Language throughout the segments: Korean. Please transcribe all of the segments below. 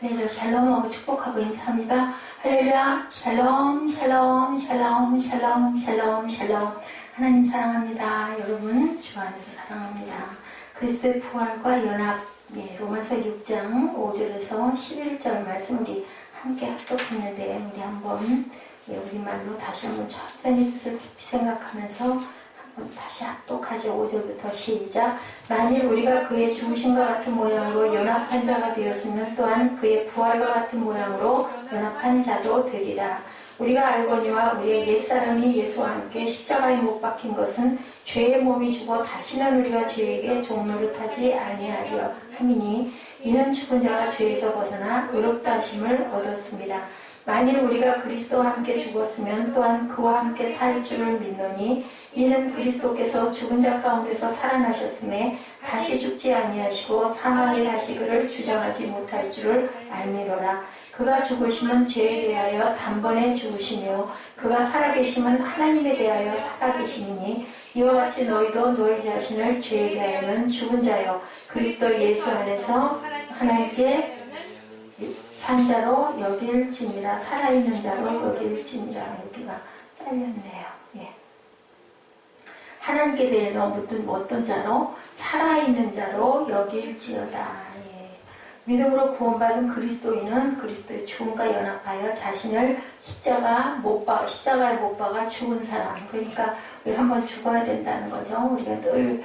할렐루야 샬롬하고 축복하고 인사합니다. 할렐루야 샬롬 샬롬 샬롬 샬롬 샬롬 샬롬. 하나님 사랑합니다. 여러분 주 안에서 사랑합니다. 그리스도의 부활과 연합, 로마서 6장 5절에서 11절 말씀 우리 함께 합독했는데 우리 한번 우리말로 다시 한번 천천히 뜻을 깊이 생각하면서 다시 합독하죠. 5절부터 시작. 만일 우리가 그의 죽으심과 같은 모양으로 연합한 자가 되었으면 또한 그의 부활과 같은 모양으로 연합한 자도 되리라. 우리가 알거니와 우리의 옛사람이 예수와 함께 십자가에 못 박힌 것은 죄의 몸이 죽어 다시는 우리가 죄에게 종노릇하지 아니하리라 함이니 이는 죽은 자가 죄에서 벗어나 의롭다 하심을 얻었습니다. 만일 우리가 그리스도와 함께 죽었으면 또한 그와 함께 살 줄을 믿노니 이는 그리스도께서 죽은 자 가운데서 살아나셨음에 다시 죽지 아니하시고 사망이 다시 그를 주장하지 못할 줄을 알미로라. 그가 죽으심은 죄에 대하여 단번에 죽으시며 그가 살아계심은 하나님에 대하여 살아계심이니 이와 같이 너희도 너희 자신을 죄에 대하여는 죽은 자요 그리스도 예수 안에서 하나님께 산 자로 여길지니라. 살아있는 자로 여길지니라. 여기가 잘렸네요. 하나님께 대하여는 어떤 자로? 살아있는 자로 여길지어다. 믿음으로 구원받은 그리스도인은 그리스도의 죽음과 연합하여 자신을 십자가에 못 박아 죽은 사람. 그러니까 우리 한번 죽어야 된다는 거죠. 우리가 늘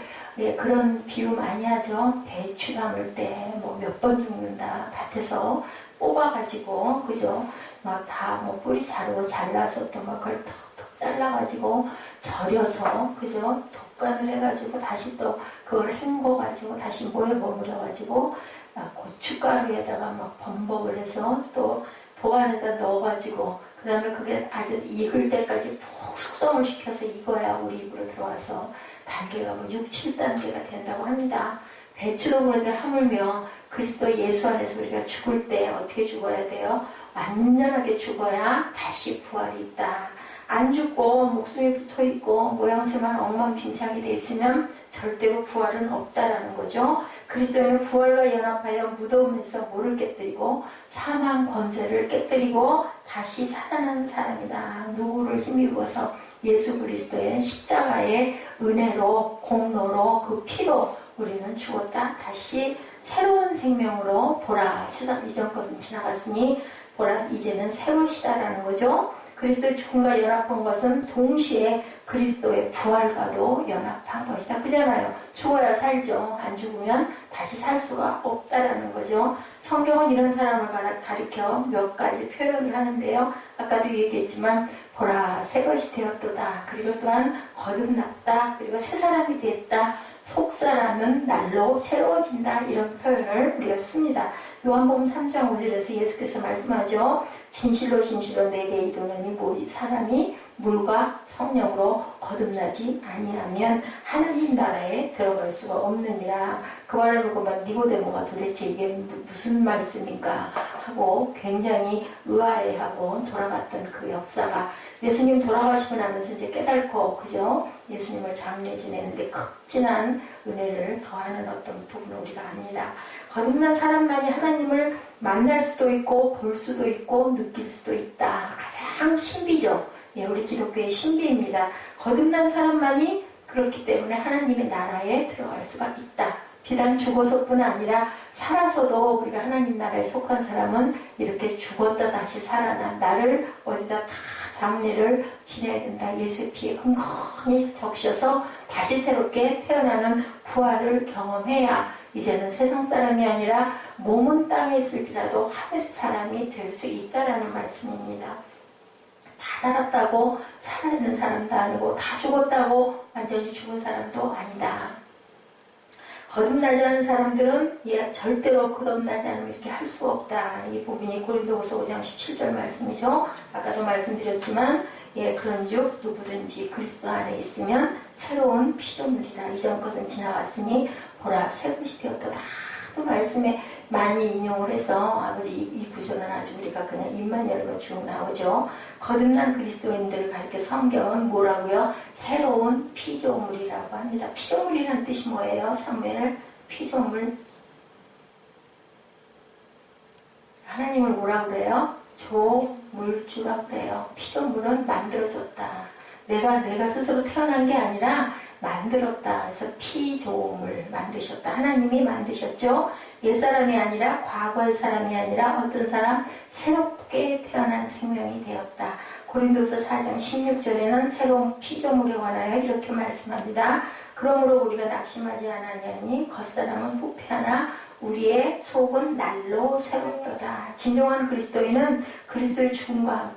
그런 비유 많이 하죠. 배추 담을 때 뭐 몇 번 죽는다. 밭에서 뽑아가지고 그죠? 막 다 뭐 뿌리 자르고 잘라서 또 막 그걸 톡톡 잘라가지고 절여서 그죠? 독간을 해가지고 다시 또 그걸 헹궈가지고 다시 모에 버무려가지고 고춧가루에다가 막 범벅을 해서 또 보관에다 넣어가지고 그 다음에 그게 아주 익을 때까지 푹 숙성을 시켜서 익어야 우리 입으로 들어와서 단계가 뭐 6, 7단계가 된다고 합니다. 배추도 그런데 하물며 그리스도 예수 안에서 우리가 죽을 때 어떻게 죽어야 돼요? 완전하게 죽어야 다시 부활이 있다. 안 죽고 목숨이 붙어있고 모양새만 엉망진창이 돼 있으면 절대로 부활은 없다라는 거죠. 그리스도인은 부활과 연합하여 무덤에서 모를 깨뜨리고 사망 권세를 깨뜨리고 다시 살아나는 사람이다. 누구를 힘입어서 예수 그리스도의 십자가의 은혜로 공로로 그 피로 우리는 죽었다. 다시 새로운 생명으로 보라. 세상 이전 것은 지나갔으니 보라 이제는 새로시다라는 거죠. 그리스도의 죽음과 연합한 것은 동시에 그리스도의 부활과도 연합한 것이다. 그잖아요. 죽어야 살죠. 안 죽으면 다시 살 수가 없다라는 거죠. 성경은 이런 사람을 가리켜 몇 가지 표현을 하는데요. 아까도 얘기했지만 보라 새 것이 되었도다. 그리고 또한 거듭났다. 그리고 새 사람이 됐다. 속사람은 날로 새로워진다. 이런 표현을 우리가 씁니다. 요한복음 3장 5절에서 예수께서 말씀하죠. 진실로 진실로 내게 이르노니 사람이 물과 성령으로 거듭나지 아니하면 하나님 나라에 들어갈 수가 없느니라. 그 말을 듣고만 니고데모가 도대체 이게 무슨 말씀인가 하고 굉장히 의아해하고 돌아갔던 그 역사가 예수님 돌아가시고 나면서 이제 깨닫고 그죠? 예수님을 장례 지내는데 극진한 은혜를 더하는 어떤 부분을 우리가 압니다. 거듭난 사람만이 하나님을 만날 수도 있고 볼 수도 있고 느낄 수도 있다. 가장 신비죠. 우리 기독교의 신비입니다. 거듭난 사람만이 그렇기 때문에 하나님의 나라에 들어갈 수가 있다. 비단 죽어서뿐 아니라 살아서도 우리가 하나님 나라에 속한 사람은 이렇게 죽었다 다시 살아나 나를 어디다 다 장례를 지내야 된다. 예수의 피에 흥건히 적셔서 다시 새롭게 태어나는 부활을 경험해야 이제는 세상 사람이 아니라 몸은 땅에 있을지라도 하늘의 사람이 될 수 있다라는 말씀입니다. 다 살았다고 살아있는 사람도 아니고 다 죽었다고 완전히 죽은 사람도 아니다. 거듭나지 않은 사람들은 절대로 거듭나지 않으면 이렇게 할 수가 없다. 이 부분이 고린도후서 5장 17절 말씀이죠. 아까도 말씀드렸지만 그런즉 누구든지 그리스도 안에 있으면 새로운 피조물이라. 이전 것은 지나갔으니 보라 새 것이 되었다. 또 말씀에 많이 인용을 해서 아버지 이 구조는 아주 우리가 그냥 입만 열면 쭉 나오죠. 거듭난 그리스도인들을 가리켜 성경은 뭐라고요? 새로운 피조물이라고 합니다. 피조물이라는 뜻이 뭐예요? 사무엘 피조물 하나님을 뭐라 그래요? 조물주라 그래요. 피조물은 만들어졌다. 내가 스스로 태어난 게 아니라 만들었다. 그래서 피조물 만드셨다. 하나님이 만드셨죠. 옛사람이 아니라 과거의 사람이 아니라 어떤 사람? 새롭게 태어난 생명이 되었다. 고린도서 4장 16절에는 새로운 피조물에 관하여 이렇게 말씀합니다. 그러므로 우리가 낙심하지 않으니 겉사람은 부패하나 우리의 속은 날로 새롭도다. 진정한 그리스도인은 그리스도의 죽음과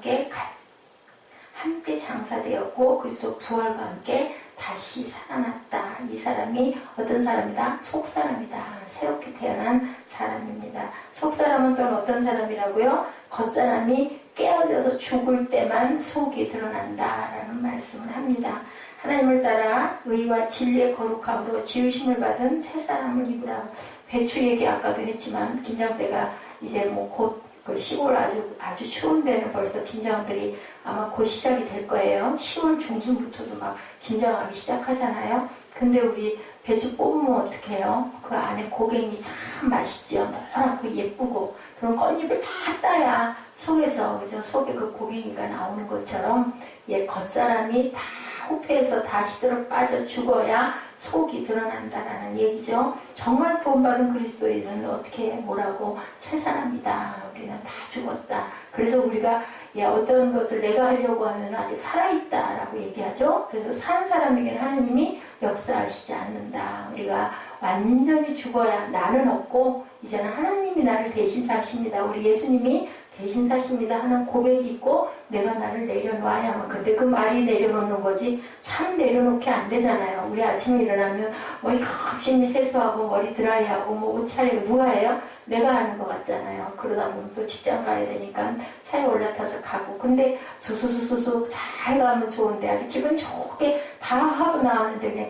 함께 장사되었고 그리스도 부활과 함께 다시 살아났다. 이 사람이 어떤 사람이다? 속사람이다. 새롭게 태어난 사람입니다. 속사람은 또 어떤 사람이라고요? 겉사람이 깨어져서 죽을 때만 속이 드러난다라는 말씀을 합니다. 하나님을 따라 의와 진리의 거룩함으로 지으심을 받은 새 사람을 입으라. 배추 얘기 아까도 했지만 김장대가 이제 곧 그 시골 아주 추운 데는 벌써 김장들이 아마 곧 시작이 될 거예요. 10월 중순부터도 막 김장하기 시작하잖아요. 근데 우리 배추 뽑으면 어떻게 해요? 그 안에 고갱이 참 맛있죠. 노랗고 예쁘고 그런 깻잎을 다 따야 속에서 그죠? 속에 그 고갱이가 나오는 것처럼 겉사람이 다 후패에서 다 시들어 빠져 죽어야 속이 드러난다라는 얘기죠. 정말 구원받은 그리스도인은 어떻게 뭐라고? 새 사람이다. 우리는 다 죽었다. 그래서 우리가 어떤 것을 내가 하려고 하면 아직 살아있다라고 얘기하죠. 그래서 산 사람에게는 하나님이 역사하시지 않는다. 우리가 완전히 죽어야 나는 없고 이제는 하나님이 나를 대신 사십니다. 우리 예수님이 대신 사십니다 하는 고백이 있고 내가 나를 내려놔야만. 근데 그 말이 내려놓는 거지 참 내려놓게 안 되잖아요. 우리 아침에 일어나면 열심히 세수하고 머리 드라이하고 옷 차리고 누가 해요? 내가 하는 것 같잖아요. 그러다 보면 또 직장 가야 되니까 차에 올라타서 가고. 근데 수수수수수 잘 가면 좋은데 아주 기분 좋게 다 하고 나왔는데 그냥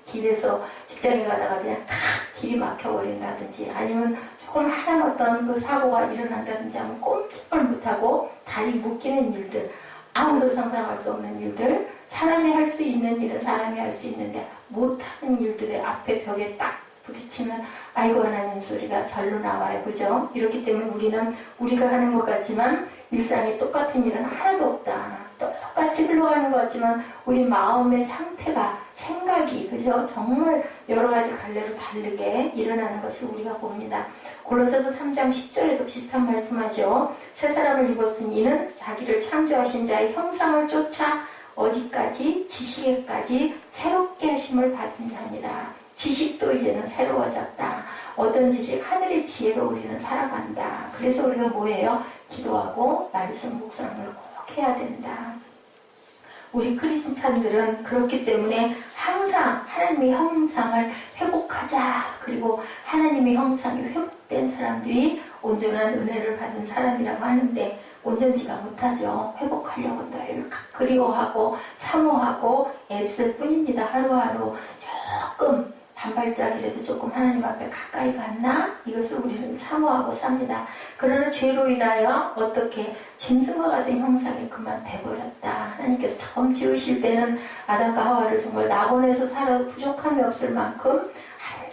길에서 직장에 가다가 그냥 탁 길이 막혀버린다든지 아니면 조그마한 어떤 그 사고가 일어난다든지 하면 꼼짝을 못하고 발이 묶이는 일들, 아무도 상상할 수 없는 일들, 사람이 할 수 있는 일은 사람이 할 수 있는데 못하는 일들의 앞에 벽에 딱 부딪히면 아이고 하나님 소리가 절로 나와요. 그죠? 이렇기 때문에 우리는 우리가 하는 것 같지만 일상에 똑같은 일은 하나도 없다. 똑같이 흘러가는 것 같지만 우리 마음의 상태가 생각이 그죠? 정말 여러 가지 갈래로 다르게 일어나는 것을 우리가 봅니다. 골로새서 3장 10절에도 비슷한 말씀하죠. 새 사람을 입었으니 이는 자기를 창조하신 자의 형상을 쫓아 어디까지? 지식에까지 새롭게 하심을 받은 자니라. 지식도 이제는 새로워졌다. 어떤 지식? 하늘의 지혜로 우리는 살아간다. 그래서 우리가 뭐예요? 기도하고 말씀 묵상을 꼭 해야 된다. 우리 크리스찬들은 그렇기 때문에 항상 하나님의 형상을 회복하자. 그리고 하나님의 형상이 회복된 사람들이 온전한 은혜를 받은 사람이라고 하는데 온전치가 못하죠. 회복하려고 늘 그리워하고 사모하고 애쓸 뿐입니다. 하루하루 조금 반발짝이라도 조금 하나님 앞에 가까이 갔나? 이것을 우리는 사모하고 삽니다. 그러나 죄로 인하여 어떻게 짐승과 같은 형상이 그만 돼버렸다. 하나님께서 처음 지으실 때는 아담과 하와를 정말 낙원에서 살아도 부족함이 없을 만큼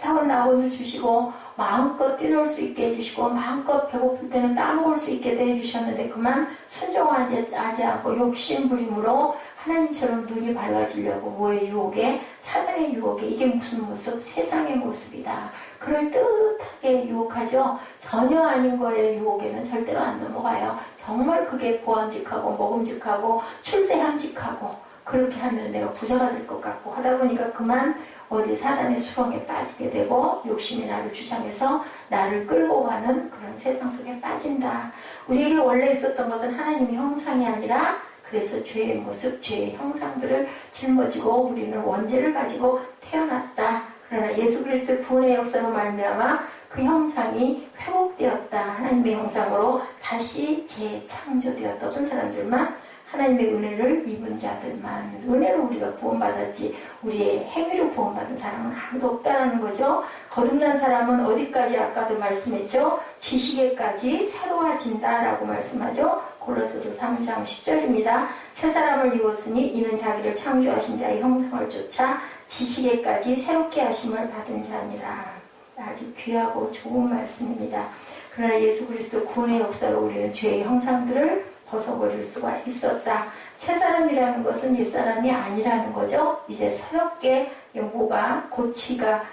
아름다운 낙원을 주시고 마음껏 뛰놀 수 있게 해주시고 마음껏 배고플 때는 따먹을 수 있게 해주셨는데 그만 순종하지 않고 욕심부림으로 하나님처럼 눈이 밝아지려고 뭐의 유혹에? 사단의 유혹에. 이게 무슨 모습? 세상의 모습이다. 그럴듯하게 유혹하죠. 전혀 아닌 거의 유혹에는 절대로 안 넘어가요. 정말 그게 보암직하고 먹음직하고 출세함직하고 그렇게 하면 내가 부자가 될 것 같고 하다 보니까 그만 어디 사단의 수렁에 빠지게 되고 욕심이 나를 주장해서 나를 끌고 가는 그런 세상 속에 빠진다. 우리에게 원래 있었던 것은 하나님의 형상이 아니라 그래서 죄의 모습, 죄의 형상들을 짊어지고 우리는 원죄를 가지고 태어났다. 그러나 예수 그리스도의 구원의 역사로 말미암아 그 형상이 회복되었다. 하나님의 형상으로 다시 재창조되었다. 어떤 사람들만 하나님의 은혜를 입은 자들만 은혜로 우리가 구원받았지 우리의 행위로 구원받은 사람은 아무도 없다라는 거죠. 거듭난 사람은 어디까지 아까도 말씀했죠. 지식에까지 새로워진다라고 말씀하죠. 골로새서 3장 10절입니다. 새 사람을 입었으니 이는 자기를 창조하신 자의 형상을 쫓아 지식에까지 새롭게 하심을 받은 자니라. 아주 귀하고 좋은 말씀입니다. 그러나 예수 그리스도 구원의 역사로 우리는 죄의 형상들을 벗어버릴 수가 있었다. 새 사람이라는 것은 옛사람이 아니라는 거죠. 이제 새롭게 뭐가 고치가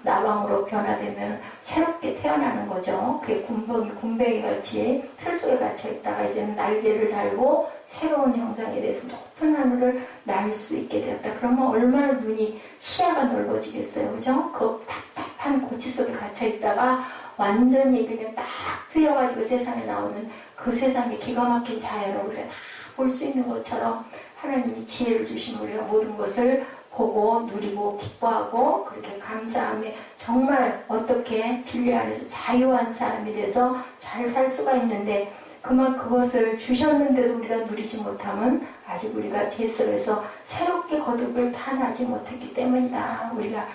나방으로 변화되면 새롭게 태어나는 거죠. 그게 군뱅이 같이 틀 속에 갇혀 있다가 이제는 날개를 달고 새로운 형상에 대해서 높은 하늘을 날 수 있게 되었다. 그러면 얼마나 눈이 시야가 넓어지겠어요. 그죠? 그 답답한 고치 속에 갇혀 있다가 완전히 그냥 딱 트여가지고 세상에 나오는 그 세상의 기가 막힌 자연을 우리가 다 볼 수 있는 것처럼 하나님이 지혜를 주신 우리가 모든 것을 보고 누리고 기뻐하고 그렇게 감사하며 정말 어떻게 진리 안에서 자유한 사람이 돼서 잘 살 수가 있는데 그만 그것을 주셨는데도 우리가 누리지 못하면 아직 우리가 제 속에서 새롭게 거듭을 탄하지 못했기 때문이다. 우리가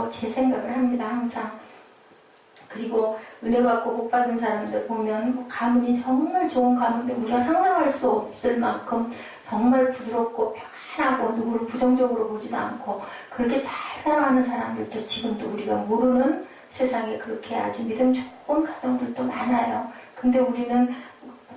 제 생각을 합니다. 항상. 그리고 은혜 받고 복 받은 사람들 보면 뭐 가문이 정말 좋은 가문인데 우리가 상상할 수 없을 만큼 정말 부드럽고 편하고 누구를 부정적으로 보지도 않고 그렇게 잘 살아가는 사람들도 지금도 우리가 모르는 세상에 그렇게 아주 믿음 좋은 가정들도 많아요. 근데 우리는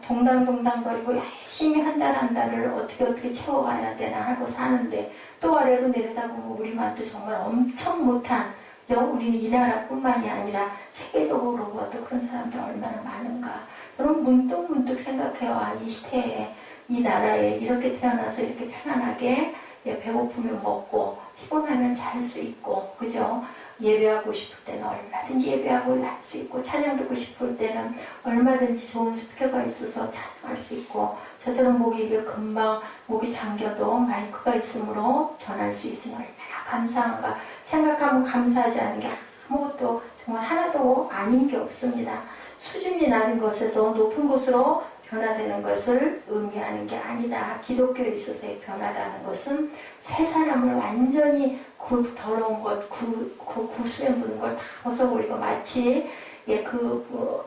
동당동당거리고 열심히 한 달 한 달을 어떻게 채워가야 되나 하고 사는데 또 아래로 내려다보면 우리만도 정말 엄청 못한 우리는 이 나라뿐만이 아니라 세계적으로 봐도 그런 사람들 얼마나 많은가. 그럼 문득 생각해요. 이 시대에 이 나라에 이렇게 태어나서 이렇게 편안하게 배고프면 먹고 피곤하면 잘 수 있고 그죠? 예배하고 싶을 때는 얼마든지 예배하고 할 수 있고 찬양 듣고 싶을 때는 얼마든지 좋은 스피커가 있어서 찬양할 수 있고 저처럼 금방 목이 잠겨도 마이크가 있으므로 전할 수 있으니 얼마나 감사한가. 생각하면 감사하지 않은 게 아무것도 정말 하나도 아닌 게 없습니다. 수준이 낮은 것에서 높은 곳으로 변화되는 것을 의미하는 게 아니다. 기독교에 있어서의 변화라는 것은 새 사람을 완전히 그 더러운 것, 그 구수해 보는 걸 다 벗어버리고 마치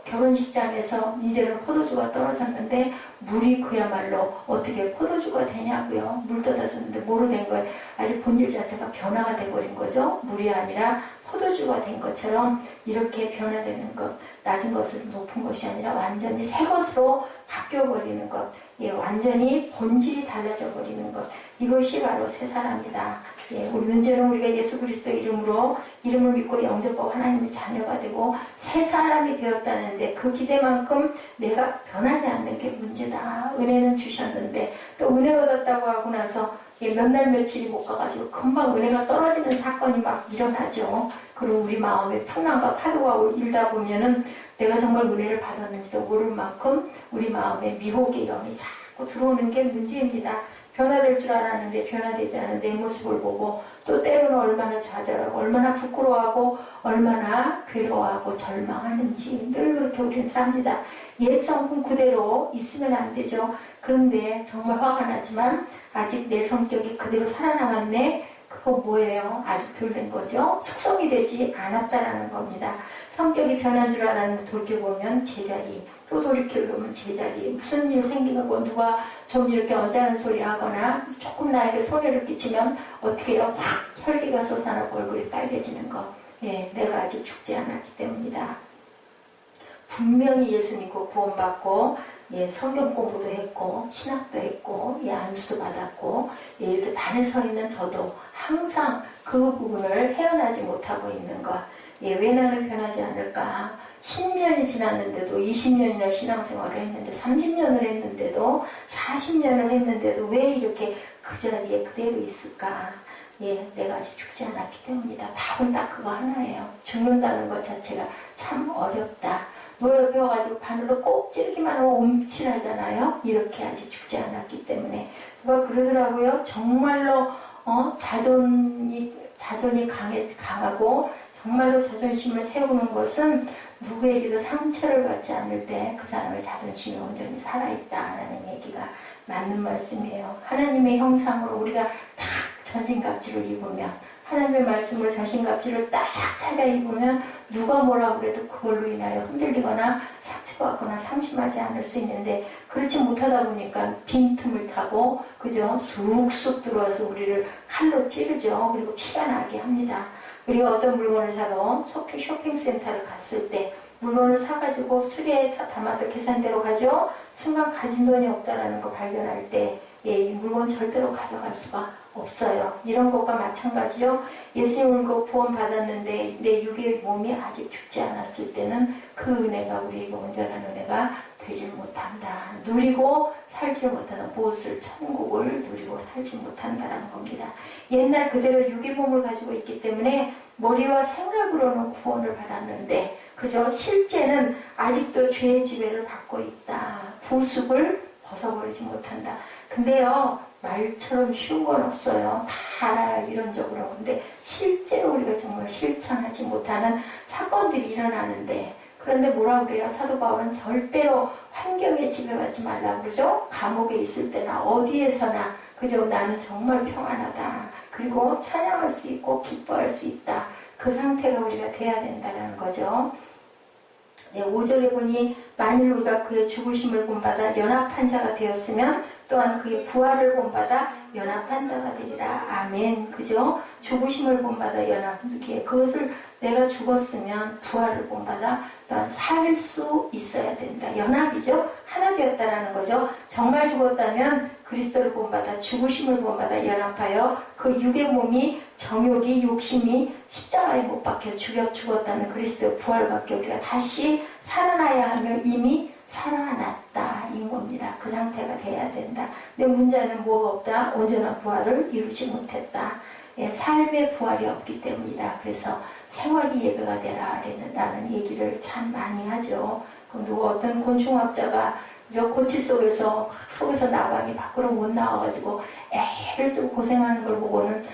결혼식장에서 이제는 포도주가 떨어졌는데 물이 그야말로 어떻게 포도주가 되냐고요. 물 떠다 줬는데 뭐로 된 거예요? 아직 본질 자체가 변화가 돼버린 거죠. 물이 아니라 포도주가 된 것처럼 이렇게 변화되는 것, 낮은 것은 높은 것이 아니라 완전히 새 것으로 바뀌어버리는 것, 완전히 본질이 달라져 버리는 것, 이것이 바로 새 사람이다. 우리 문제는 우리가 예수 그리스도 이름을 믿고 영접하고 하나님의 자녀가 되고 새 사람이 되었다는데 그 기대만큼 내가 변하지 않는 게 문제다. 은혜는 주셨는데 또 은혜 받았다고 하고 나서 몇 날 며칠이 못 가가지고 금방 은혜가 떨어지는 사건이 막 일어나죠. 그리고 우리 마음에 풍랑과 파도가 일다 보면은 내가 정말 은혜를 받았는지도 모를 만큼 우리 마음에 미혹의 영이 자꾸 들어오는 게 문제입니다. 변화될 줄 알았는데 변화되지 않은 내 모습을 보고 또 때로는 얼마나 좌절하고 얼마나 부끄러워하고 얼마나 괴로워하고 절망하는지 늘 그렇게 우리는 삽니다. 옛 성품 그대로 있으면 안 되죠. 그런데 정말 화가 나지만 아직 내 성격이 그대로 살아남았네. 그거 뭐예요? 아직 덜 된 거죠. 숙성이 되지 않았다라는 겁니다. 성격이 변한 줄 알았는데 돌이켜보면 제자리, 또 돌이켜보면 제자리. 무슨 일 생기는 거 누가 좀 이렇게 언짢은 소리 하거나 조금 나에게 손해를 끼치면 어떻게 해요? 확 혈기가 솟아나고 얼굴이 빨개지는 거. 내가 아직 죽지 않았기 때문이다. 분명히 예수 믿고 구원받고 성경 공부도 했고 신학도 했고 안수도 받았고 이렇게 단에 서 있는 저도 항상 그 부분을 헤어나지 못하고 있는 것. 왜 나는 변하지 않을까? 10년이 지났는데도 20년이나 신앙생활을 했는데 30년을 했는데도 40년을 했는데도 왜 이렇게 그 자리에 그대로 있을까? 내가 아직 죽지 않았기 때문이다. 답은 딱 그거 하나예요. 죽는다는 것 자체가 참 어렵다. 노에 배워가지고 바늘로 꼭 찌르기만 하면 움찔하잖아요. 이렇게 아직 죽지 않았기 때문에. 누가 그러더라고요. 정말로 자존이 강하고 정말로 자존심을 세우는 것은 누구에게도 상처를 받지 않을 때 그 사람의 자존심이 온전히 살아있다라는 얘기가 맞는 말씀이에요. 하나님의 형상으로 우리가 딱 전신갑주를 입으면 하나님의 말씀으로 전신갑주를 딱 차려 입으면 누가 뭐라고 그래도 그걸로 인하여 흔들리거나 상처받거나 상심하지 않을 수 있는데 그렇지 못하다 보니까 빈틈을 타고 그죠? 쑥쑥 들어와서 우리를 칼로 찌르죠. 그리고 피가 나게 합니다. 우리가 어떤 물건을 사러 쇼핑센터를 갔을 때 물건을 사가지고 수레에 담아서 계산대로 가죠. 순간 가진 돈이 없다라는 거 발견할 때 이 물건 절대로 가져갈 수가 없어요. 이런 것과 마찬가지요. 예수님을 구원 받았는데 내 육의 몸이 아직 죽지 않았을 때는 그 은혜가 우리에게 온전한 은혜가 되지 못한다. 누리고 살지 못한다. 무엇을 천국을 누리고 살지 못한다라는 겁니다. 옛날 그대로 육의 몸을 가지고 있기 때문에 머리와 생각으로는 구원을 받았는데 그죠? 실제는 아직도 죄의 지배를 받고 있다. 구습을 벗어버리지 못한다. 근데요, 말처럼 쉬운 건 없어요. 다 알아요, 이론적으로. 근데 실제로 우리가 정말 실천하지 못하는 사건들이 일어나는데, 그런데 뭐라 그래요? 사도 바울은 절대로 환경에 지배받지 말라고 그러죠? 감옥에 있을 때나 어디에서나, 그죠? 나는 정말 평안하다. 그리고 찬양할 수 있고 기뻐할 수 있다. 그 상태가 우리가 돼야 된다는 거죠. 네, 5절에 보니 만일 우리가 그의 죽으심을 본받아 연합한 자가 되었으면 또한 그의 부활을 본받아 연합한 자가 되리라. 아멘. 그죠? 죽으심을 본받아 연합하게 그것을 내가 죽었으면 부활을 본받아 또한 살 수 있어야 된다. 연합이죠. 하나 되었다라는 거죠. 정말 죽었다면 그리스도를 본받아 죽으심을 본받아 연합하여 그 육의 몸이 정욕이 욕심이 십자가에 못 박혀 죽었다면 그리스도의 부활밖에 우리가 다시 살아나야 하며 이미 살아났다 인 겁니다. 그 상태가 돼야 된다. 내 문제는 뭐가 없다? 온전한 부활을 이루지 못했다. 예, 삶의 부활이 없기 때문이다. 그래서 생활이 예배가 되라 라는 얘기를 참 많이 하죠. 누구 어떤 곤충학자가 저 고치 속에서 나방이 밖으로 못 나와가지고 애를 쓰고 고생하는 걸 보고는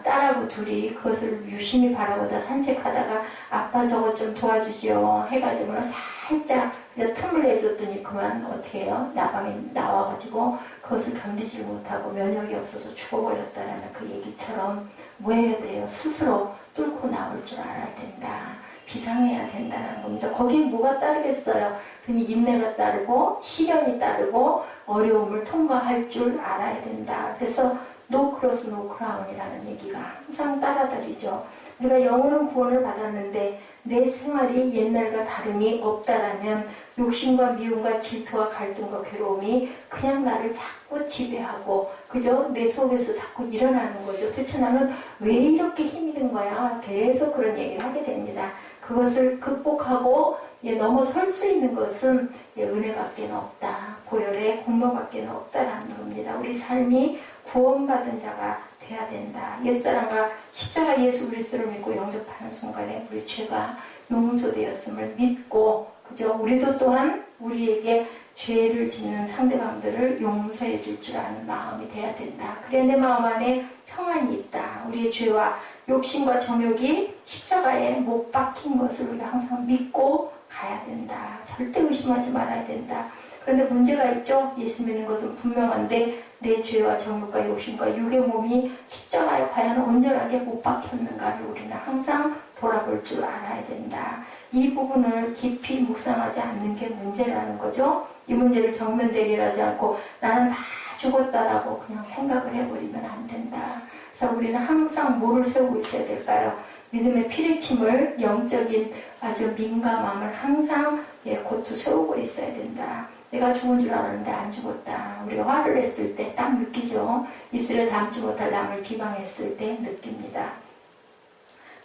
딸하고 둘이 그것을 유심히 바라보다 산책하다가 아빠 저것 좀 도와주지요 해가지고는 살짝 틈을 내줬더니 그만 어떻게 해요? 나방이 나와가지고 그것을 견디지 못하고 면역이 없어서 죽어버렸다라는 그 얘기처럼 뭐 해야 돼요? 스스로 뚫고 나올 줄 알아야 된다. 비상해야 된다는 겁니다. 거기에 뭐가 따르겠어요? 그니 인내가 따르고 시련이 따르고 어려움을 통과할 줄 알아야 된다. 그래서 No cross, no crown이라는 얘기가 항상 따라다니죠. 우리가 영혼은 구원을 받았는데 내 생활이 옛날과 다름이 없다라면 욕심과 미움과 질투와 갈등과 괴로움이 그냥 나를 자꾸 지배하고 그죠? 내 속에서 자꾸 일어나는 거죠. 도대체 나는 왜 이렇게 힘이 든 거야? 계속 그런 얘기를 하게 됩니다. 그것을 극복하고 넘어설 수 있는 것은 은혜밖에 없다. 고열의 공로밖에 없다라는 겁니다. 우리 삶이 구원받은 자가 돼야 된다. 옛사람과 십자가 예수 그리스도를 믿고 영접하는 순간에 우리 죄가 용서되었음을 믿고 그죠? 우리도 또한 우리에게 죄를 짓는 상대방들을 용서해 줄 줄 아는 마음이 돼야 된다. 그래야 내 마음 안에 평안이 있다. 우리의 죄와 욕심과 정욕이 십자가에 못 박힌 것을 우리가 항상 믿고 가야 된다. 절대 의심하지 말아야 된다. 그런데 문제가 있죠. 예수 믿는 것은 분명한데 내 죄와 정욕과 욕심과 육의 몸이 십자가에 과연 온전하게 못 박혔는가를 우리는 항상 돌아볼 줄 알아야 된다. 이 부분을 깊이 묵상하지 않는 게 문제라는 거죠. 이 문제를 정면 대결하지 않고 나는 다 죽었다라고 그냥 생각을 해버리면 안 된다. 그래서 우리는 항상 뭐를 세우고 있어야 될까요? 믿음의 피리침을 영적인 아주 민감함을 항상 고투 세우고 있어야 된다. 내가 죽은 줄 알았는데 안 죽었다. 우리가 화를 냈을 때 딱 느끼죠. 입술에 담지 못할 남을 비방했을 때 느낍니다.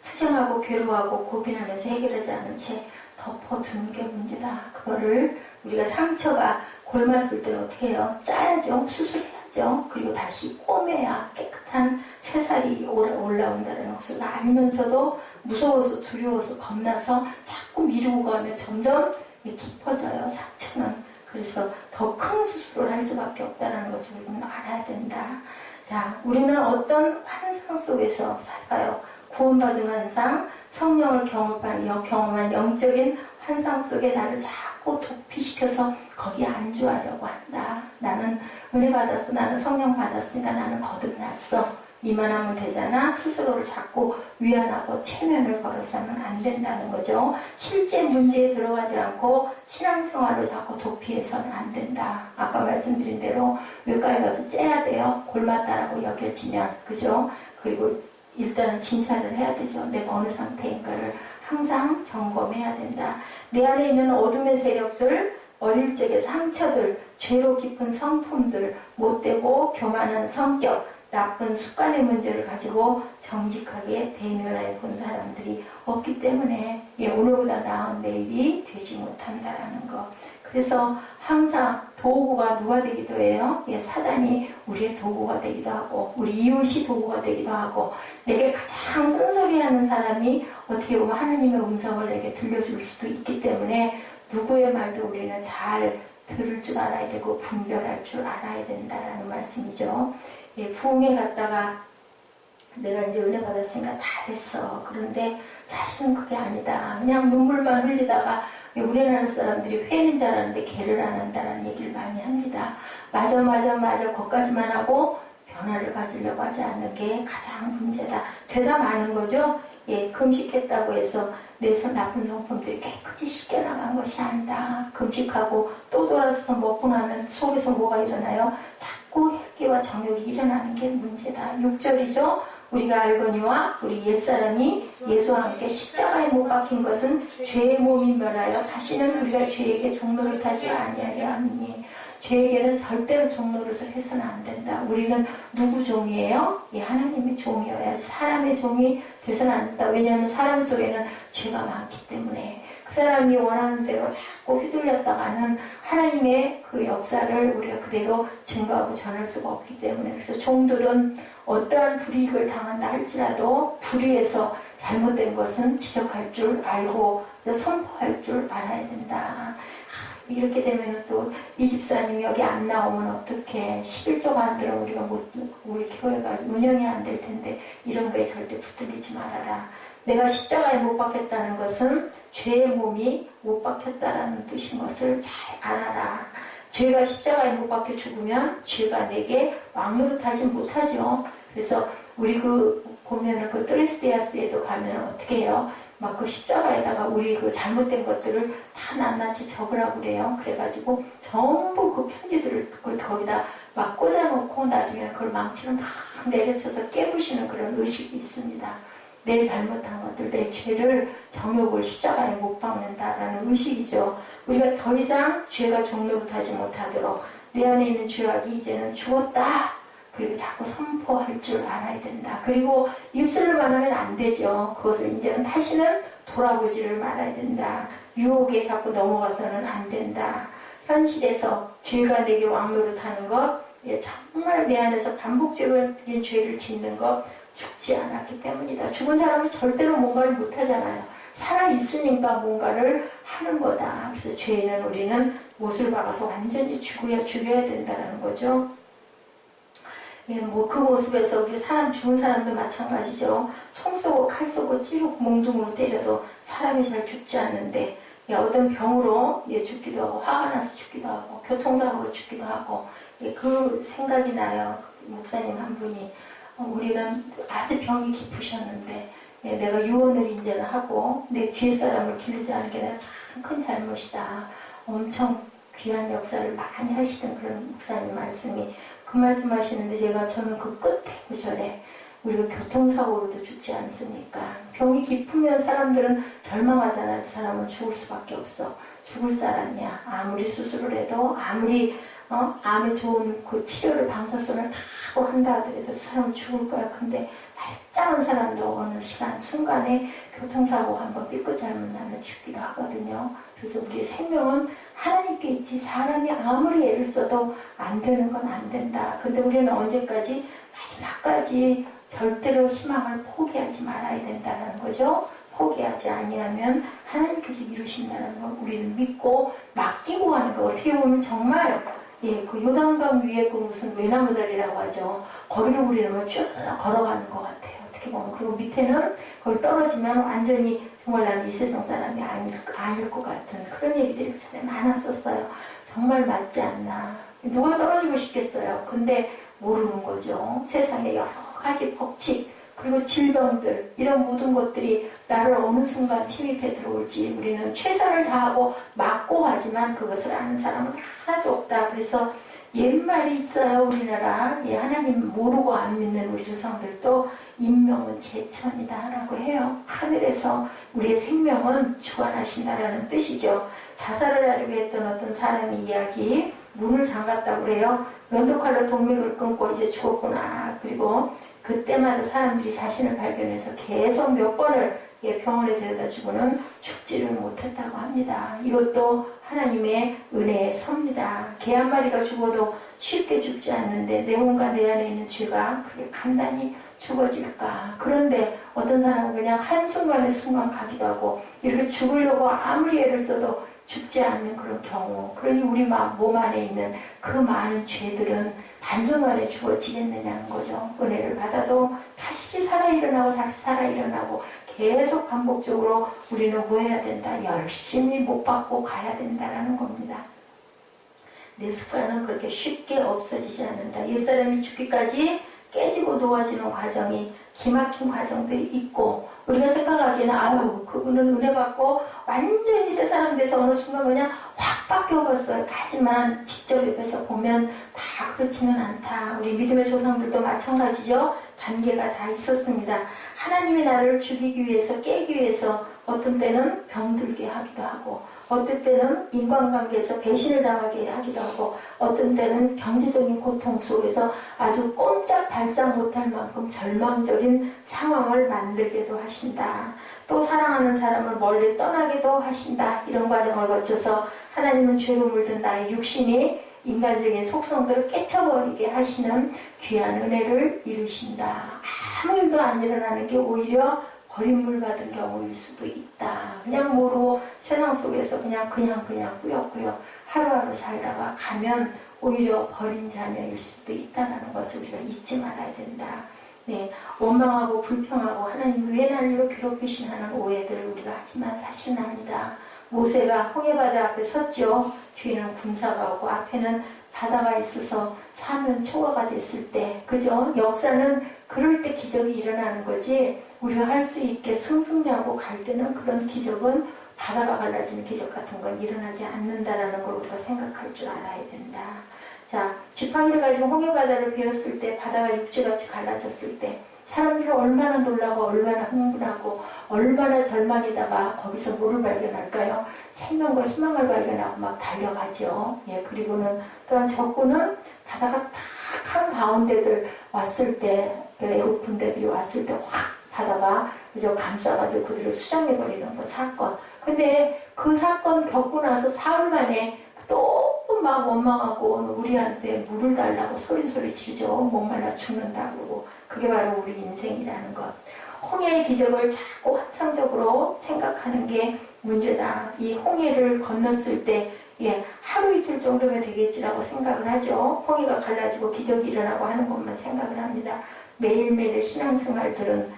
투정하고 괴로워하고 고민하면서 해결하지 않은 채 덮어두는 게 문제다. 그거를 우리가 상처가 골맞을 때는 어떻게 해요? 짜야죠. 수술해야죠. 그리고 다시 꿰매야 깨끗한 새살이 올라온다는 것을 알면서도 무서워서 두려워서 겁나서 자꾸 미루고 가면 점점 깊어져요. 상처는. 그래서 더 큰 수술을 할 수밖에 없다는 것을 우리는 알아야 된다. 자, 우리는 어떤 환상 속에서 살아요. 구원받은 환상, 성령을 경험한 영적인 환상 속에 나를 자꾸 도피시켜서 거기에 안주하려고 한다. 나는 은혜 받았어. 나는 성령 받았으니까 나는 거듭났어. 이만하면 되잖아. 스스로를 자꾸 위안하고 체면을 걸어서는 안 된다는 거죠. 실제 문제에 들어가지 않고 신앙생활로 자꾸 도피해서는 안 된다. 아까 말씀드린 대로 외과에 가서 째야 돼요. 골맞다라고 여겨지면. 그죠? 그리고 일단은 진찰을 해야 되죠. 내가 어느 상태인가를 항상 점검해야 된다. 내 안에 있는 어둠의 세력들, 어릴 적의 상처들, 죄로 깊은 성품들, 못되고 교만한 성격, 나쁜 습관의 문제를 가지고 정직하게 대면해 본 사람들이 없기 때문에 오늘보다 나은 내일이 되지 못한다라는 거. 그래서 항상 도구가 누가 되기도 해요? 사단이 우리의 도구가 되기도 하고 우리 이웃이 도구가 되기도 하고 내게 가장 쓴소리하는 사람이 어떻게 보면 하나님의 음성을 내게 들려줄 수도 있기 때문에 누구의 말도 우리는 잘 들을 줄 알아야 되고 분별할 줄 알아야 된다라는 말씀이죠. 부흥회 갔다가 내가 이제 은혜 받았으니까 다 됐어. 그런데 사실은 그게 아니다. 그냥 눈물만 흘리다가 우리나라 사람들이 회는 잘하는데 개를 안 한다는 얘기를 많이 합니다. 맞아 거기까지만 하고 변화를 가지려고 하지 않는 게 가장 문제다. 대답 많은 거죠. 금식했다고 해서 내 나쁜 성품들이 깨끗이 씻겨나간 것이 아니다. 금식하고 또 돌아서서 먹고 나면 속에서 뭐가 일어나요? 자꾸 혈기와 정욕이 일어나는 게 문제다. 6절이죠. 우리가 알거니와 우리 옛사람이 예수와 함께 십자가에 못 박힌 것은 죄의 몸이 멸하여 다시는 우리가 죄에게 종노릇 하지 아니하려 함이니 죄에게는 절대로 종노릇을 해서는 안 된다. 우리는 누구 종이에요? 하나님의 종이어야지. 사람의 종이 돼서는 안 된다. 왜냐하면 사람 속에는 죄가 많기 때문에 그 사람이 원하는 대로 자꾸 휘둘렸다가는 하나님의 그 역사를 우리가 그대로 증거하고 전할 수가 없기 때문에 그래서 종들은 어떠한 불이익을 당한다 할지라도 불의해서 잘못된 것은 지적할 줄 알고 선포할 줄 알아야 된다. 이렇게 되면 또 이 집사님이 여기 안 나오면 어떻게 11조가 안 들어오면 우리 교회가 운영이 안 될 텐데 이런 거에 절대 붙들리지 말아라. 내가 십자가에 못 박혔다는 것은 죄의 몸이 못 박혔다라는 뜻인 것을 잘 알아라. 죄가 십자가에 못 박혀 죽으면 죄가 내게 왕노릇하지 못하죠. 그래서 우리 보면은 뜨레스데아스에도 가면 어떻게 해요? 막 그 십자가에다가 우리 잘못된 것들을 다 낱낱이 적으라고 그래요. 그래가지고 전부 그 편지들을 거기다 막 꽂아놓고 나중에 그걸 망치로 막 내려쳐서 깨부시는 그런 의식이 있습니다. 내 잘못한 것들, 내 죄를 정욕을 십자가에 못 박는다라는 의식이죠. 우리가 더 이상 죄가 종노릇하지 못하도록 내 안에 있는 죄악이 이제는 죽었다. 그리고 자꾸 선포할 줄 알아야 된다. 그리고 입술로만 하면 안 되죠. 그것을 이제는 다시는 돌아보지를 말아야 된다. 유혹에 자꾸 넘어가서는 안 된다. 현실에서 죄가 내게 왕노릇하는 것, 정말 내 안에서 반복적인 죄를 짓는 것 죽지 않았기 때문이다. 죽은 사람은 절대로 뭔가를 못하잖아요. 살아있으니까 뭔가를 하는 거다. 그래서 죄는 우리는 못을 박아서 완전히 죽여야 된다는 거죠. 그 모습에서 우리 죽은 사람도 마찬가지죠. 총 쏘고 칼 쏘고 찌르고 몽둥으로 때려도 사람이 잘 죽지 않는데 어떤 병으로 죽기도 하고 화가 나서 죽기도 하고 교통사고로 죽기도 하고 그 생각이 나요. 목사님 한 분이 우리는 아주 병이 깊으셨는데 내가 유언을 이제는 하고 내 뒤에 사람을 기르지 않은 게 내가 참 큰 잘못이다. 엄청 귀한 역사를 많이 하시던 그런 목사님 말씀이 그 말씀하시는데 저는 그 끝에 구절에 우리가 교통사고로도 죽지 않습니까? 병이 깊으면 사람들은 절망하잖아요. 사람은 죽을 수밖에 없어. 죽을 사람이야. 아무리 수술을 해도 아무리 암에 좋은 그 치료를 방사선을 다 하고 한다 하더라도 사람은 죽을 거야. 근데 말짱한 사람도 어느 순간에 교통사고 한번 삐끗 잘못 나면 죽기도 하거든요. 그래서 우리의 생명은 하나님께 있지 사람이 아무리 애를 써도 안 되는 건 안 된다. 근데 우리는 언제까지 마지막까지 절대로 희망을 포기하지 말아야 된다는 거죠. 포기하지 아니하면 하나님께서 이루신다는 걸 우리는 믿고 맡기고 하는 거. 어떻게 보면 정말 그 요단강 위에 그 무슨 외나무다리라고 하죠. 거기를 우리는 쭉 걸어가는 것 같아요. 어떻게 보면. 그리고 밑에는 거기 떨어지면 완전히 정말 나는 이 세상 사람이 아닐 것 같은 그런 얘기들이 전에 많았었어요. 정말 맞지 않나. 누가 떨어지고 싶겠어요. 근데 모르는 거죠. 세상에 여러 가지 법칙 그리고 질병들 이런 모든 것들이 나를 어느 순간 침입해 들어올지 우리는 최선을 다하고 막고 하지만 그것을 아는 사람은 하나도 없다. 그래서 옛말이 있어요. 우리나라 하나님 모르고 안 믿는 우리 조상들도 인명은 제천이다 라고 해요. 하늘에서 우리의 생명은 주관하신다라는 뜻이죠. 자살을 하려고 했던 어떤 사람의 이야기, 문을 잠갔다고 그래요. 면도칼로 동맥을 끊고 이제 죽었구나. 그리고 그때마다 사람들이 자신을 발견해서 계속 몇 번을 병원에 데려다주고는 죽지를 못했다고 합니다. 이것도 하나님의 은혜의 섭니다. 개 한 마리가 죽어도 쉽게 죽지 않는데 내 몸과 내 안에 있는 죄가 그게 간단히 죽어질까. 그런데 어떤 사람은 그냥 한순간에 순간 가기도 하고 이렇게 죽으려고 아무리 애를 써도 죽지 않는 그런 경우. 그러니 우리 몸 안에 있는 그 많은 죄들은 단순간에 죽어지겠느냐는 거죠. 은혜를 받아도 다시 살아 일어나고 다시 살아 일어나고 계속 반복적으로 우리는 뭐 해야 된다? 열심히 못 받고 가야 된다라는 겁니다. 내 습관은 그렇게 쉽게 없어지지 않는다. 옛사람이 죽기까지 깨지고 놓아지는 과정이 기막힌 과정들이 있고 우리가 생각하기에는 아유 그분은 은혜 받고 완전히 새 사람 돼서 어느 순간 그냥 확 바뀌어버렸어요. 하지만 직접 옆에서 보면 다 그렇지는 않다. 우리 믿음의 조상들도 마찬가지죠. 단계가 다 있었습니다. 하나님의 나를 죽이기 위해서 깨기 위해서 어떤 때는 병들게 하기도 하고 어떤 때는 인간관계에서 배신을 당하게 하기도 하고 어떤 때는 경제적인 고통 속에서 아주 꼼짝달싹 못할 만큼 절망적인 상황을 만들게도 하신다. 또 사랑하는 사람을 멀리 떠나게도 하신다. 이런 과정을 거쳐서 하나님은 죄로 물든 나의 육신이 인간적인 속성들을 깨쳐버리게 하시는 귀한 은혜를 이루신다. 아무 일도 안 일어나는 게 오히려 버림물 받은 경우일 수도 있다. 그냥 모르고 세상 속에서 그냥 꾸역꾸역 하루하루 살다가 가면 오히려 버린 자녀일 수도 있다는 것을 우리가 잊지 말아야 된다. 네, 원망하고 불평하고 하나님 왜 나를 이렇게 괴롭히시나는 오해들을 우리가 하지만 사실은 아니다. 모세가 홍해바다 앞에 섰죠. 뒤에는 군사가 오고 앞에는 바다가 있어서 사면 초과가 됐을 때, 그죠? 역사는 그럴 때 기적이 일어나는 거지 우리가 할 수 있게 승승장구 갈 때는 그런 기적은 바다가 갈라지는 기적 같은 건 일어나지 않는다라는 걸 우리가 생각할 줄 알아야 된다. 자, 지팡이를 가지고 홍해바다를 베었을 때 바다가 육지같이 갈라졌을 때 사람들이 얼마나 놀라고 얼마나 흥분하고 얼마나 절망에다가 거기서 뭐를 발견할까요? 생명과 희망을 발견하고 막 달려가죠. 예, 그리고는 또한 적군은 바다가 탁 한 가운데들 왔을 때 애국 군대들이 왔을 때 확 바다가 그저 감싸가지고 그들을 수장해버리는 그 사건. 근데 그 사건 겪고 나서 사흘 만에 또 막 원망하고 우리한테 물을 달라고 소리 지르죠. 목말라 죽는다고. 그게 바로 우리 인생이라는 것. 홍해의 기적을 자꾸 환상적으로 생각하는 게 문제다. 이 홍해를 건넜을 때 하루 이틀 정도면 되겠지라고 생각을 하죠. 홍해가 갈라지고 기적이 일어나고 하는 것만 생각을 합니다. 매일매일의 신앙생활들은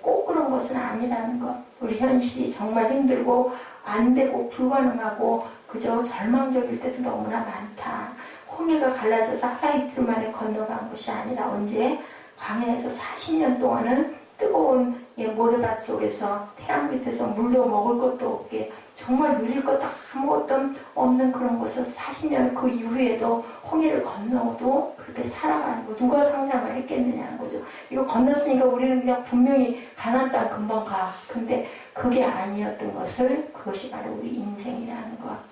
꼭 그런 것은 아니라는 것. 우리 현실이 정말 힘들고 안 되고 불가능하고 그저 절망적일 때도 너무나 많다. 홍해가 갈라져서 하루 이틀 만에 건너간 것이 아니라 언제 광야에서 40년 동안은 뜨거운 모래밭 속에서 태양 밑에서 물도 먹을 것도 없게 정말 누릴 것 아무것도 없는 그런 곳에서 40년 그 이후에도 홍해를 건너도 그렇게 살아가는 거 누가 상상을 했겠느냐는 거죠. 이거 건넜으니까 우리는 그냥 분명히 가나안 땅 금방 가. 근데 그게 아니었던 것을 그것이 바로 우리 인생이라는 것.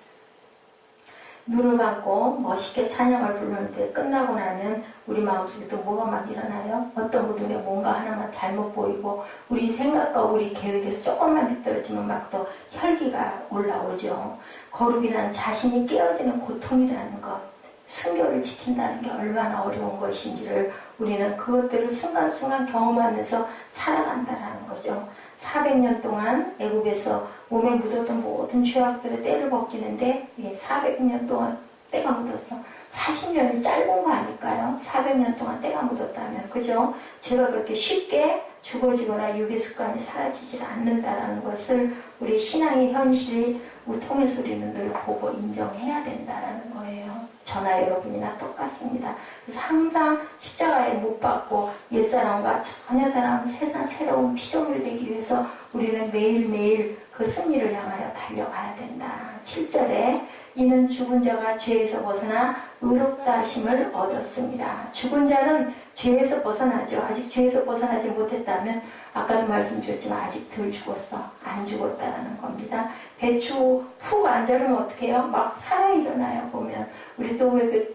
눈을 감고 멋있게 찬양을 부르는데 끝나고 나면 우리 마음속에 또 뭐가 막 일어나요? 어떤 그 눈에 뭔가 하나만 잘못 보이고 우리 생각과 우리 계획에서 조금만 비떨어지면 막 또 혈기가 올라오죠. 거룩이란 자신이 깨어지는 고통이라는 것, 순교를 지킨다는 게 얼마나 어려운 것인지를 우리는 그것들을 순간순간 경험하면서 살아간다는 거죠. 400년 동안 애굽에서 몸에 묻었던 모든 죄악들의 때를 벗기는데 400년 동안 때가 묻었어. 40년이 짧은 거 아닐까요? 400년 동안 때가 묻었다면, 그죠? 죄가 그렇게 쉽게 죽어지거나 유괴 습관이 사라지질 않는다라는 것을 우리 신앙의 현실이 통해서 우리는 늘 보고 인정해야 된다라는 거예요. 저나 여러분이나 똑같습니다. 그래서 항상 십자가에 못 박고 옛사람과 전혀 다른 세상 새로운 피조물이 되기 위해서 우리는 매일매일 그 승리를 향하여 달려가야 된다. 7절에 이는 죽은 자가 죄에서 벗어나 의롭다 하심을 얻었습니다. 죽은 자는 죄에서 벗어나죠. 아직 죄에서 벗어나지 못했다면 아까도 말씀드렸지만 아직 덜 죽었어. 안 죽었다라는 겁니다. 배추 푹 안 자르면 어떻게 해요? 막 살아 일어나요. 보면 우리 또 왜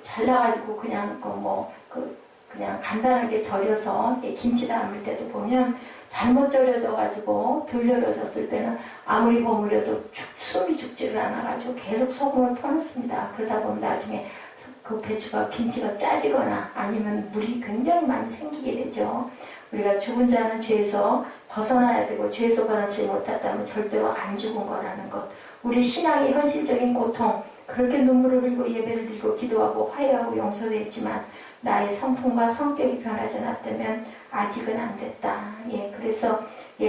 잘라가지고 그냥 그냥 간단하게 절여서 김치 담을 때도 보면 잘못 절여져가지고 덜 절여졌을 때는 아무리 버무려도 숨이 죽지를 않아가지고 계속 소금을 퍼넣습니다. 그러다 보면 나중에 그 배추가 김치가 짜지거나 아니면 물이 굉장히 많이 생기게 되죠. 우리가 죽은 자는 죄에서 벗어나야 되고 죄에서 벗어나지 못했다면 절대로 안 죽은 거라는 것. 우리 신앙의 현실적인 고통, 그렇게 눈물을 흘리고 예배를 드리고 기도하고 화해하고 용서도 했지만 나의 성품과 성격이 변하지 않았다면 아직은 안 됐다. 그래서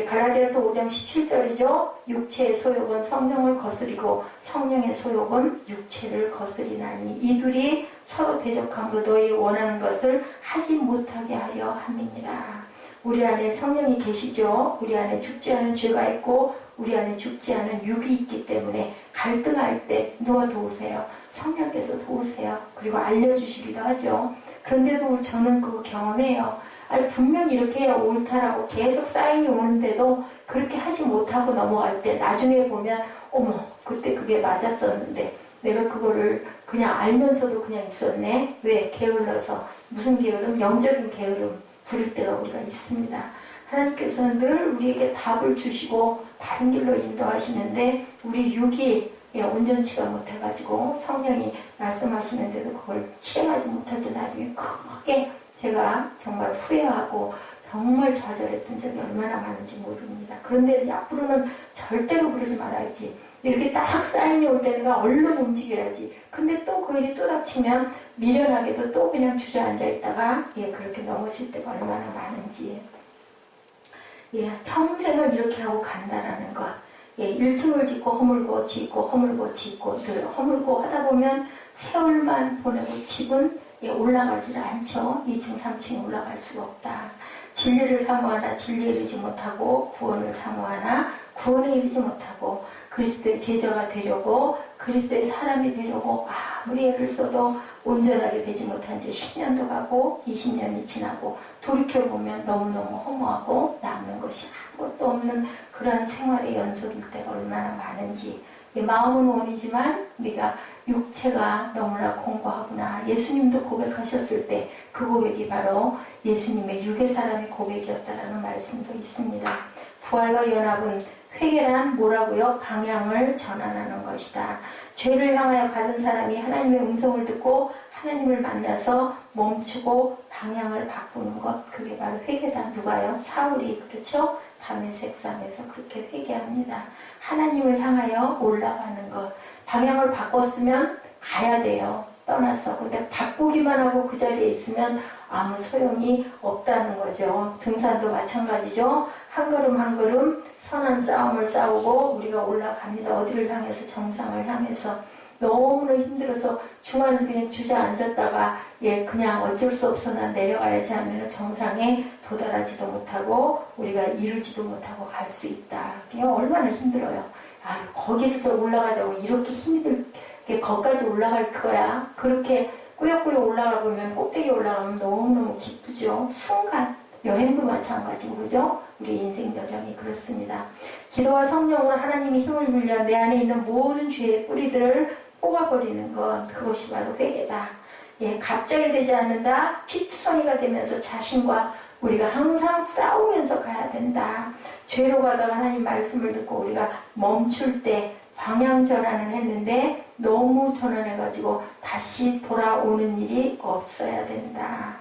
갈라디아서 5장 17절이죠. 육체의 소욕은 성령을 거스리고 성령의 소욕은 육체를 거스리나니 이 둘이 서로 대적함으로 너희 원하는 것을 하지 못하게 하려 함이니라. 우리 안에 성령이 계시죠. 우리 안에 죽지 않은 죄가 있고 우리 안에 죽지 않은 육이 있기 때문에 갈등할 때 누가 도우세요? 성령께서 도우세요. 그리고 알려주시기도 하죠. 그런데도 저는 그거 경험해요. 분명히 이렇게 해야 옳다라고 계속 사인이 오는데도 그렇게 하지 못하고 넘어갈 때 나중에 보면 어머 그때 그게 맞았었는데 내가 그거를 그냥 알면서도 그냥 있었네. 왜? 게을러서. 무슨 게으름? 영적인 게으름 부릴 때가 우리가 있습니다. 하나님께서는 늘 우리에게 답을 주시고 바른 길로 인도하시는데 우리 육이 온전치가 못해가지고 성령이 말씀하시는데도 그걸 실행하지 못할 때 나중에 크게 제가 정말 후회하고 정말 좌절했던 적이 얼마나 많은지 모릅니다. 그런데 앞으로는 절대로 그러지 말아야지. 이렇게 딱 사인이 올 때 내가 얼른 움직여야지. 근데 또 그 일이 또 닥치면 미련하게도 또 그냥 주저앉아 있다가 그렇게 넘어질 때가 얼마나 많은지. 평생을 이렇게 하고 간다라는 것. 1층을 짓고 허물고 짓고 허물고 짓고 늘 허물고 하다 보면 세월만 보내고 집은 올라가지 않죠. 2층 3층 올라갈 수가 없다. 진리를 사모하나 진리에 이르지 못하고 구원을 사모하나 구원에 이르지 못하고 그리스도의 제자가 되려고 그리스도의 사람이 되려고 아무리 애를 써도 온전하게 되지 못한 지 10년도 가고 20년이 지나고 돌이켜보면 너무너무 허무하고 남는 것이 아무것도 없는 그런 생활의 연속일 때가 얼마나 많은지. 마음은 원이지만 우리가 육체가 너무나 공고하구나. 예수님도 고백하셨을 때 그 고백이 바로 예수님의 육의 사람의 고백이었다라는 말씀도 있습니다. 부활과 연합은 회개란 뭐라고요? 방향을 전환하는 것이다. 죄를 향하여 가던 사람이 하나님의 음성을 듣고 하나님을 만나서 멈추고 방향을 바꾸는 것, 그게 바로 회개다. 누가요? 사울이. 그렇죠? 밤의 색상에서 그렇게 회개합니다. 하나님을 향하여 올라가는 것. 방향을 바꿨으면 가야 돼요. 떠나서. 근데 바꾸기만 하고 그 자리에 있으면 아무 소용이 없다는 거죠. 등산도 마찬가지죠. 한 걸음 한 걸음 선한 싸움을 싸우고 우리가 올라갑니다. 어디를 향해서? 정상을 향해서. 너무나 힘들어서 중간에서 그냥 주저앉았다가 그냥 어쩔 수 없어 난 내려가야지 하면 정상에 도달하지도 못하고 우리가 이루지도 못하고 갈 수 있다. 그게 얼마나 힘들어요. 거기를 좀 올라가자고 이렇게 힘들게 거기까지 올라갈 거야. 그렇게 꾸역꾸역 올라가 보면 꼭대기 올라가면 너무너무 기쁘죠. 순간 여행도 마찬가지고 그죠? 우리 인생 여정이 그렇습니다. 기도와 성령으로 하나님이 힘을 빌려 내 안에 있는 모든 죄의 뿌리들을 뽑아버리는 건 그것이 바로 회개다. 갑자기 되지 않는다. 피투성이가 되면서 자신과 우리가 항상 싸우면서 가야 된다. 죄로 가다가 하나님 말씀을 듣고 우리가 멈출 때 방향 전환을 했는데 너무 전환해가지고 다시 돌아오는 일이 없어야 된다.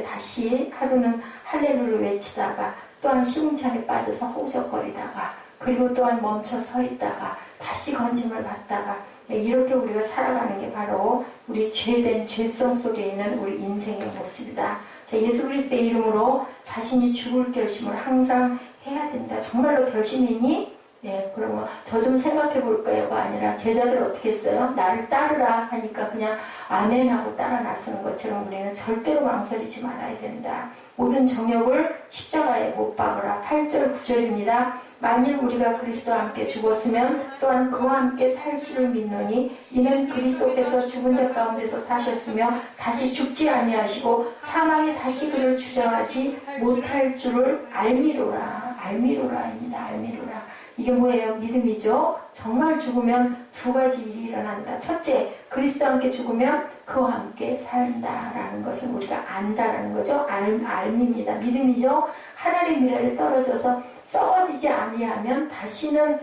다시 하루는 할렐루야 외치다가 또한 시궁창에 빠져서 허우적거리다가 그리고 또한 멈춰 서 있다가 다시 건짐을 받다가 이렇게 우리가 살아가는 게 바로 우리 죄된 죄성 속에 있는 우리 인생의 모습이다. 예수 그리스도의 이름으로 자신이 죽을 결심을 항상 해야 된다. 정말로 결심했니? 예, 그러면 저 좀 생각해 볼까요가 아니라 제자들 어떻게 했어요? 나를 따르라 하니까 그냥 아멘 하고 따라 나서는 것처럼 우리는 절대로 망설이지 말아야 된다. 모든 정욕을 십자가에 못 박으라. 8절 9절입니다. 만일 우리가 그리스도와 함께 죽었으면 또한 그와 함께 살 줄을 믿노니 이는 그리스도께서 죽은 자 가운데서 사셨으며 다시 죽지 아니하시고 사망이 다시 그를 주장하지 못할 줄을 알미로라. 알미로라입니다. 알미로라. 이게 뭐예요? 믿음이죠. 정말 죽으면 두 가지 일이 일어난다. 첫째, 그리스도와 함께 죽으면 그와 함께 산다라는 것은 우리가 안다라는 거죠. 알미입니다. 믿음이죠. 하나님 미랄에 떨어져서 썩어지지 아니하면 다시는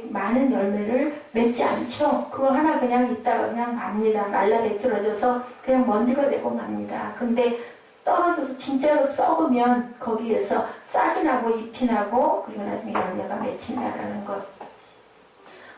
많은 열매를 맺지 않죠. 그거 하나 그냥 있다가 그냥 맙니다. 말라 비틀어져서 그냥 먼지가 되고 맙니다. 근데 떨어져서 진짜로 썩으면 거기에서 싹이 나고 잎이 나고 그리고 나중에 열매가 맺힌다라는 것.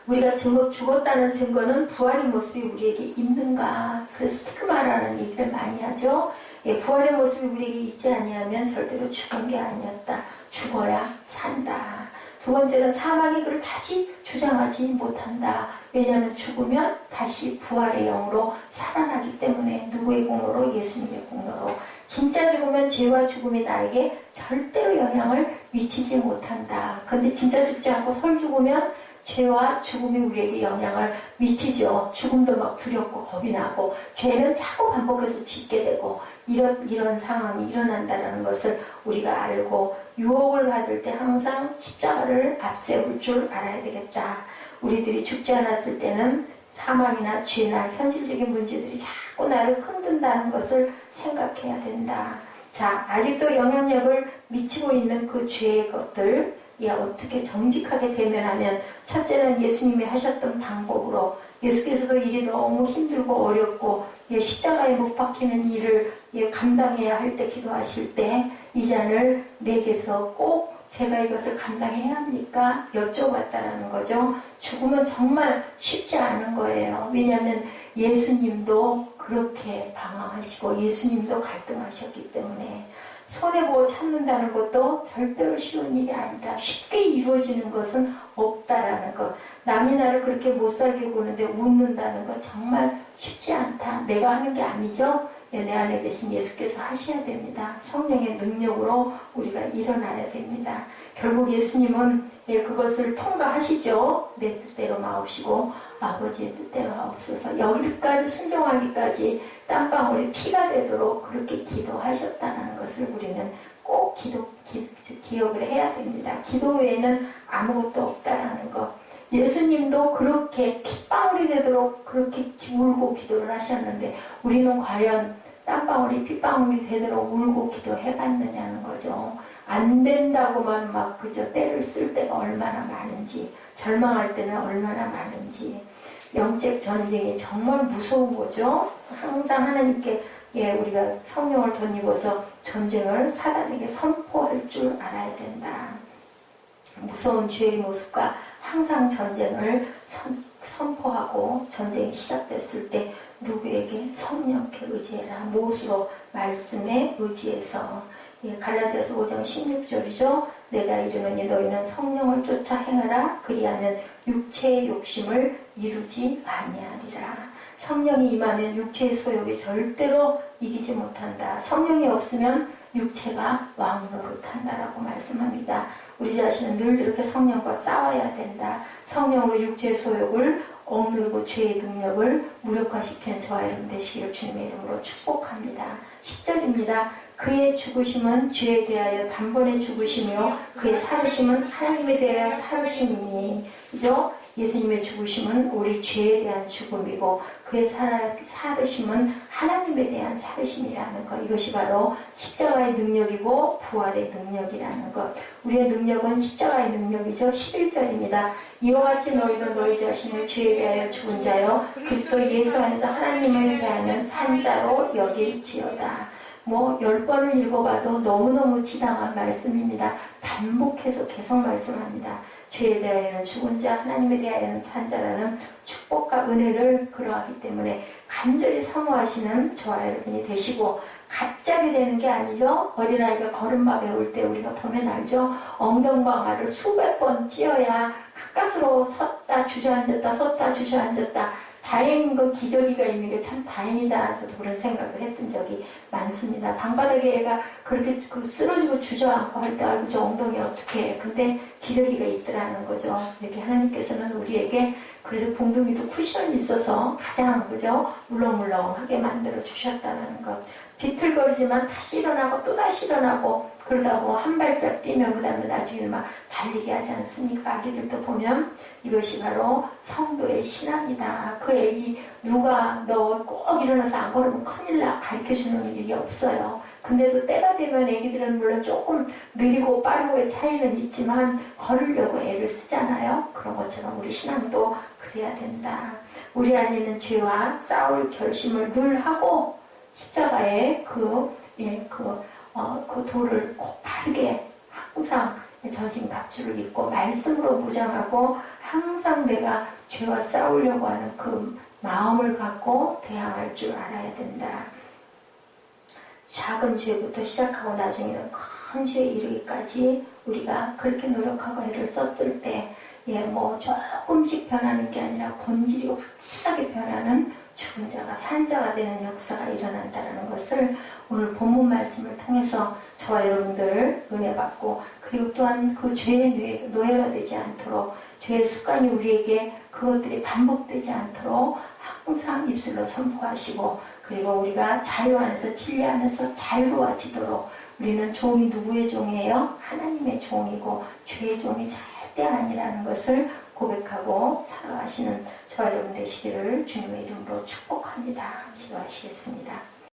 우리가 죽었다는 증거는 부활의 모습이 우리에게 있는가. 그래서 스티그마라는 얘기를 많이 하죠. 예, 부활의 모습이 우리에게 있지 아니하면 절대로 죽은 게 아니었다. 죽어야 산다. 두 번째는 사망이 그를 다시 주장하지 못한다. 왜냐하면 죽으면 다시 부활의 영으로 살아나기 때문에 누구의 공로로? 예수님의 공로로. 진짜 죽으면 죄와 죽음이 나에게 절대로 영향을 미치지 못한다. 그런데 진짜 죽지 않고 설 죽으면 죄와 죽음이 우리에게 영향을 미치죠. 죽음도 막 두렵고 겁이 나고 죄는 자꾸 반복해서 짓게 되고 이런 상황이 일어난다는 것을 우리가 알고 유혹을 받을 때 항상 십자가를 앞세울 줄 알아야 되겠다. 우리들이 죽지 않았을 때는 사망이나 죄나 현실적인 문제들이 자꾸 나를 흔든다는 것을 생각해야 된다. 자, 아직도 영향력을 미치고 있는 그 죄의 것들 어떻게 정직하게 대면하면 첫째는 예수님이 하셨던 방법으로 예수께서도 일이 너무 힘들고 어렵고 십자가에 못 박히는 일을 감당해야 할 때 기도하실 때 이 잔을 내게서 꼭 제가 이것을 감당해야 합니까? 여쭤봤다라는 거죠. 죽으면 정말 쉽지 않은 거예요. 왜냐하면 예수님도 그렇게 방황하시고 예수님도 갈등하셨기 때문에 손해보고 참는다는 것도 절대로 쉬운 일이 아니다. 쉽게 이루어지는 것은 없다라는 것. 남이 나를 그렇게 못살게 보는데 웃는다는 것 정말 쉽지 않다. 내가 하는 게 아니죠. 내 안에 계신 예수께서 하셔야 됩니다. 성령의 능력으로 우리가 일어나야 됩니다. 결국 예수님은 그것을 통과하시죠. 내 뜻대로 마옵시고 아버지의 뜻대로 하옵소서. 여기까지 순종하기까지 땀방울이 피가 되도록 그렇게 기도하셨다는 것을 우리는 꼭 기억을 해야 됩니다. 기도 외에는 아무것도 없다라는 것. 예수님도 그렇게 핏방울이 되도록 그렇게 울고 기도를 하셨는데 우리는 과연 땀방울이 핏방울이 되도록 울고 기도해봤느냐는 거죠. 안 된다고만 막 그저 때를 쓸 때가 얼마나 많은지, 절망할 때는 얼마나 많은지. 영적 전쟁이 정말 무서운 거죠. 항상 하나님께 우리가 성령을 덧입어서 전쟁을 사단에게 선포할 줄 알아야 된다. 무서운 죄의 모습과 항상 전쟁을 선포하고 전쟁이 시작됐을 때 누구에게? 성령께 의지해라. 무엇으로? 말씀에 의지해서. 갈라디아서 5장 16절이죠. 내가 이르노니 너희는 성령을 쫓아 행하라. 그리하면 육체의 욕심을 이루지 아니하리라. 성령이 임하면 육체의 소욕이 절대로 이기지 못한다. 성령이 없으면 육체가 왕노릇한다라고 말씀합니다. 우리 자신은 늘 이렇게 성령과 싸워야 된다. 성령으로 육체의 소욕을 억누르고 죄의 능력을 무력화시키는 저와 여러분 되시기를 주님의 이름으로 축복합니다. 10절입니다. 그의 죽으심은 죄에 대하여 단번에 죽으시며 그의 살으심은 하나님에 대하여 살으심이니. 그죠? 예수님의 죽으심은 우리 죄에 대한 죽음이고 그의 살으심은 하나님에 대한 살으심이라는 것. 이것이 바로 십자가의 능력이고 부활의 능력이라는 것. 우리의 능력은 십자가의 능력이죠. 11절입니다. 이와 같이 너희도 너희 자신을 죄에 대하여 죽은 자요 그리스도 예수 안에서 하나님을 대하는 산 자로 여길지어다. 10번을 읽어봐도 너무너무 지당한 말씀입니다. 반복해서 계속 말씀합니다. 죄에 대하여는 죽은 자, 하나님에 대하여는 산 자라는 축복과 은혜를 그러하기 때문에 간절히 사모하시는 저와 여러분이 되시고 갑자기 되는 게 아니죠. 어린아이가 걸음마 배울 때 우리가 보면 알죠. 엉덩방아를 수백 번 찧어야 가까스로 섰다 주저앉았다 섰다 주저앉았다. 다행인 건 기저귀가 있는 게 참 다행이다. 저도 그런 생각을 했던 적이 많습니다. 방바닥에 애가 그렇게 쓰러지고 주저앉고 할 때 아이고 저 엉덩이 어떻게 해. 근데 기저귀가 있더라는 거죠. 이렇게 하나님께서는 우리에게 그래서 봉둥이도 쿠션이 있어서 가장 그죠 물렁물렁하게 만들어 주셨다는 것. 비틀거리지만 다시 일어나고 또 다시 일어나고 그러다고 한 발짝 뛰면 그 다음에 나중에 막 달리게 하지 않습니까? 아기들도 보면 이것이 바로 성도의 신앙이다. 그 애기 누가 너 꼭 일어나서 안 걸으면 큰일 나 가르쳐주는 일이 없어요. 근데도 때가 되면 애기들은 물론 조금 느리고 빠르고의 차이는 있지만 걸으려고 애를 쓰잖아요. 그런 것처럼 우리 신앙도 그래야 된다. 우리 안에는 죄와 싸울 결심을 늘 하고 십자가의 그 돌을 꼭 바르게 항상 젖은 갑주를 입고 말씀으로 무장하고 항상 내가 죄와 싸우려고 하는 그 마음을 갖고 대항할 줄 알아야 된다. 작은 죄부터 시작하고 나중에는 큰 죄에 이르기까지 우리가 그렇게 노력하고 애를 썼을 때 조금씩 변하는 게 아니라 본질이 확실하게 변하는 죽은 자가 산 자가 되는 역사가 일어난다는 것을 오늘 본문 말씀을 통해서 저와 여러분들 은혜 받고 그리고 또한 그 죄의 노예가 되지 않도록 죄의 습관이 우리에게 그것들이 반복되지 않도록 항상 입술로 선포하시고 그리고 우리가 자유 안에서 진리 안에서 자유로워지도록 우리는 종이 누구의 종이에요? 하나님의 종이고 죄의 종이 절대 아니라는 것을 고백하고 살아가시는 저와 여러분 되시기를 주님의 이름으로 축복합니다. 기도하시겠습니다.